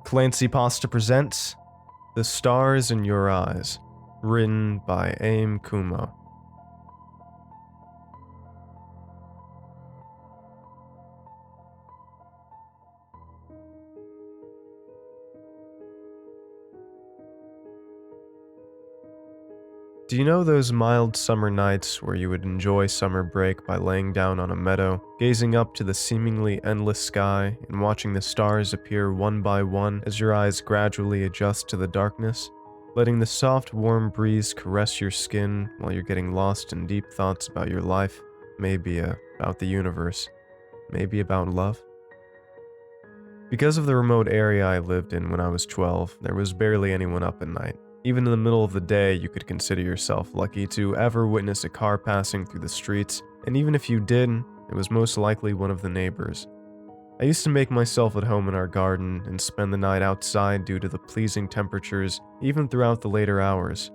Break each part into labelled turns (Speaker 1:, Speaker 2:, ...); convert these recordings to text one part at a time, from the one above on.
Speaker 1: ClancyPasta presents The Stars in Your Eyes, written by Ame-Kumo. Do you know those mild summer nights where you would enjoy summer break by laying down on a meadow, gazing up to the seemingly endless sky and watching the stars appear one by one as your eyes gradually adjust to the darkness, letting the soft warm breeze caress your skin while you're getting lost in deep thoughts about your life, maybe about the universe, maybe about love? Because of the remote area I lived in when I was 12, there was barely anyone up at night. Even in the middle of the day, you could consider yourself lucky to ever witness a car passing through the streets, and even if you did, it was most likely one of the neighbors. I used to make myself at home in our garden and spend the night outside due to the pleasing temperatures, even throughout the later hours.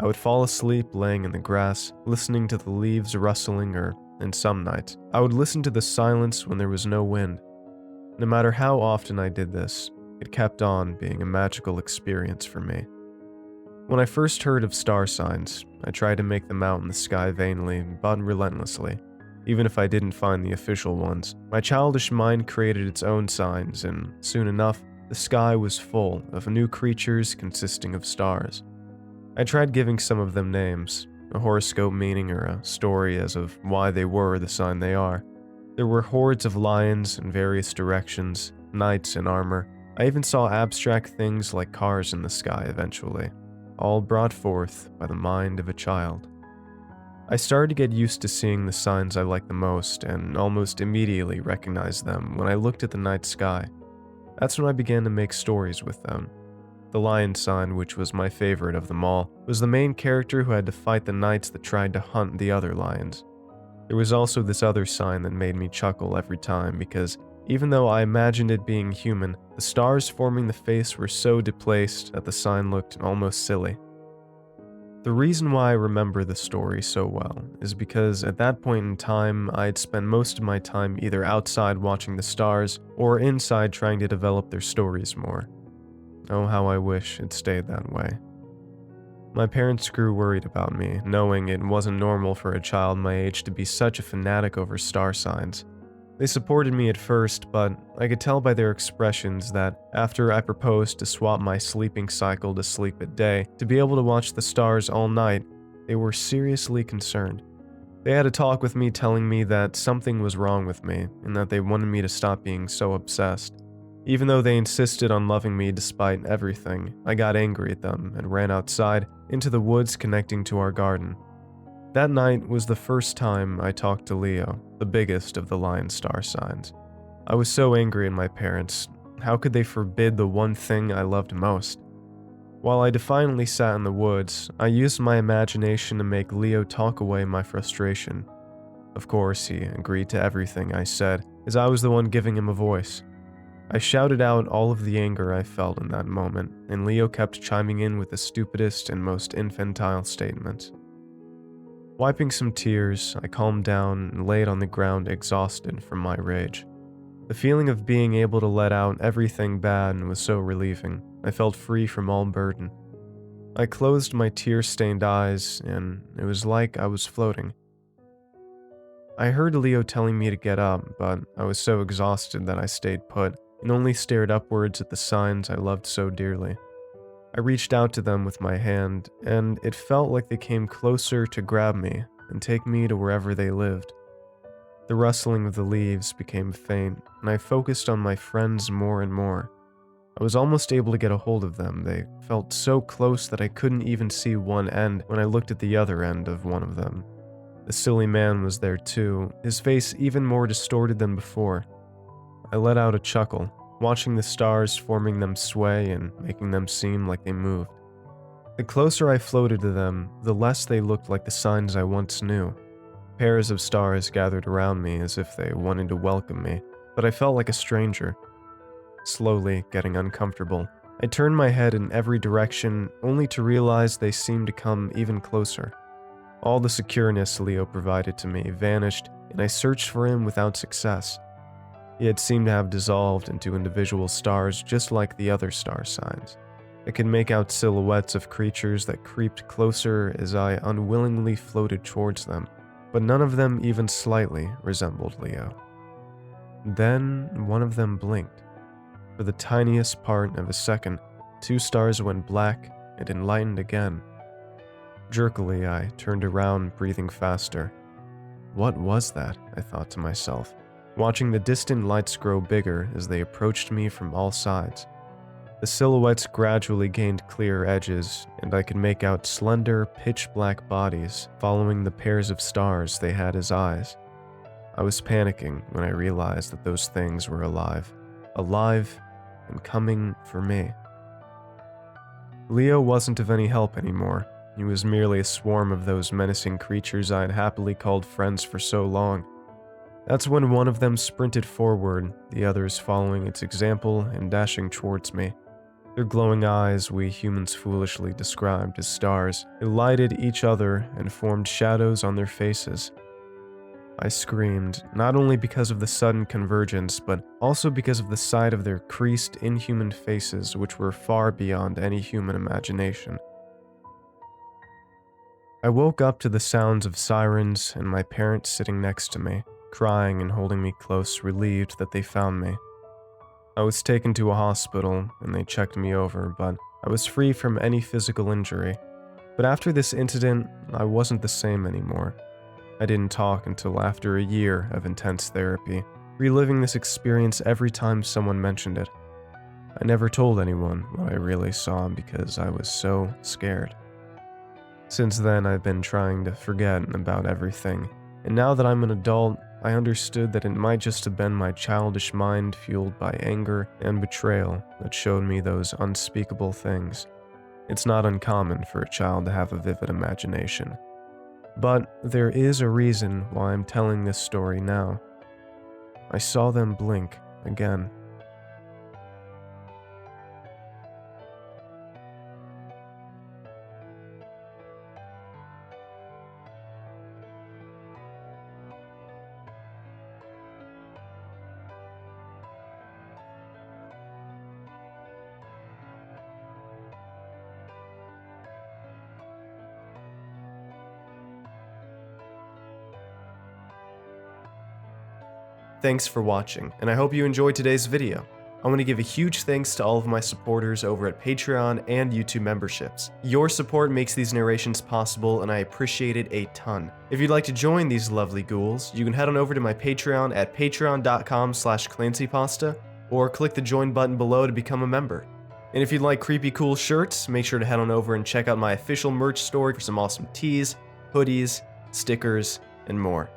Speaker 1: I would fall asleep laying in the grass, listening to the leaves rustling, or, in some nights, I would listen to the silence when there was no wind. No matter how often I did this, it kept on being a magical experience for me. When I first heard of star signs, I tried to make them out in the sky vainly, but relentlessly. Even if I didn't find the official ones, my childish mind created its own signs, and soon enough, the sky was full of new creatures consisting of stars. I tried giving some of them names, a horoscope meaning or a story as of why they were the sign they are. There were hordes of lions in various directions, knights in armor. I even saw abstract things like cars in the sky eventually, all brought forth by the mind of a child. I started to get used to seeing the signs I liked the most and almost immediately recognized them when I looked at the night sky. That's when I began to make stories with them. The lion sign, which was my favorite of them all, was the main character who had to fight the knights that tried to hunt the other lions. There was also this other sign that made me chuckle every time because even though I imagined it being human, the stars forming the face were so displaced that the sign looked almost silly. The reason why I remember the story so well is because at that point in time, I'd spend most of my time either outside watching the stars or inside trying to develop their stories more. Oh, how I wish it stayed that way. My parents grew worried about me, knowing it wasn't normal for a child my age to be such a fanatic over star signs. They supported me at first, but I could tell by their expressions that after I proposed to swap my sleeping cycle to sleep at day to be able to watch the stars all night, they were seriously concerned. They had a talk with me telling me that something was wrong with me and that they wanted me to stop being so obsessed. Even though they insisted on loving me despite everything, I got angry at them and ran outside into the woods connecting to our garden. That night was the first time I talked to Leo, the biggest of the lion star signs. I was so angry at my parents. How could they forbid the one thing I loved most? While I defiantly sat in the woods, I used my imagination to make Leo talk away my frustration. Of course, he agreed to everything I said, as I was the one giving him a voice. I shouted out all of the anger I felt in that moment, and Leo kept chiming in with the stupidest and most infantile statements. Wiping some tears, I calmed down and laid on the ground exhausted from my rage. The feeling of being able to let out everything bad was so relieving. I felt free from all burden. I closed my tear-stained eyes, and it was like I was floating. I heard Leo telling me to get up, but I was so exhausted that I stayed put and only stared upwards at the signs I loved so dearly. I reached out to them with my hand, and it felt like they came closer to grab me and take me to wherever they lived. The rustling of the leaves became faint, and I focused on my friends more and more. I was almost able to get a hold of them. They felt so close that I couldn't even see one end when I looked at the other end of one of them. The silly man was there too, his face even more distorted than before. I let out a chuckle, watching the stars forming them sway and making them seem like they moved. The closer I floated to them, the less they looked like the signs I once knew. Pairs of stars gathered around me as if they wanted to welcome me, but I felt like a stranger. Slowly getting uncomfortable, I turned my head in every direction only to realize they seemed to come even closer. All the secureness Leo provided to me vanished, and I searched for him without success. He had seemed to have dissolved into individual stars just like the other star signs. I could make out silhouettes of creatures that creeped closer as I unwillingly floated towards them, but none of them even slightly resembled Leo. Then one of them blinked. For the tiniest part of a second, 2 stars went black and enlightened again. Jerkily, I turned around, breathing faster. What was that? I thought to myself, watching the distant lights grow bigger as they approached me from all sides. The silhouettes gradually gained clearer edges, and I could make out slender, pitch-black bodies following the pairs of stars they had as eyes. I was panicking when I realized that those things were alive. Alive and coming for me. Leo wasn't of any help anymore. He was merely a swarm of those menacing creatures I had happily called friends for so long. That's when one of them sprinted forward, the others following its example and dashing towards me. Their glowing eyes we humans foolishly described as stars elided each other and formed shadows on their faces. I screamed, not only because of the sudden convergence, but also because of the sight of their creased, inhuman faces which were far beyond any human imagination. I woke up to the sounds of sirens and my parents sitting next to me, crying and holding me close, relieved that they found me. I was taken to a hospital and they checked me over, but I was free from any physical injury. But after this incident, I wasn't the same anymore. I didn't talk until after a year of intense therapy, reliving this experience every time someone mentioned it. I never told anyone what I really saw because I was so scared. Since then, I've been trying to forget about everything, and now that I'm an adult, I understood that it might just have been my childish mind fueled by anger and betrayal that showed me those unspeakable things. It's not uncommon for a child to have a vivid imagination. But there is a reason why I'm telling this story now. I saw them blink again. Thanks for watching, and I hope you enjoyed today's video. I want to give a huge thanks to all of my supporters over at Patreon and YouTube memberships. Your support makes these narrations possible, and I appreciate it a ton. If you'd like to join these lovely ghouls, you can head on over to my Patreon at patreon.com/clancypasta, or click the join button below to become a member. And if you'd like creepy cool shirts, make sure to head on over and check out my official merch store for some awesome tees, hoodies, stickers, and more.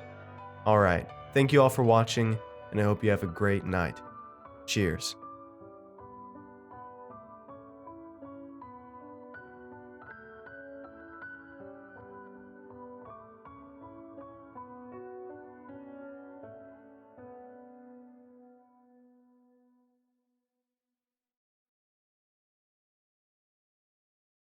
Speaker 1: Alright. Thank you all for watching, and I hope you have a great night. Cheers.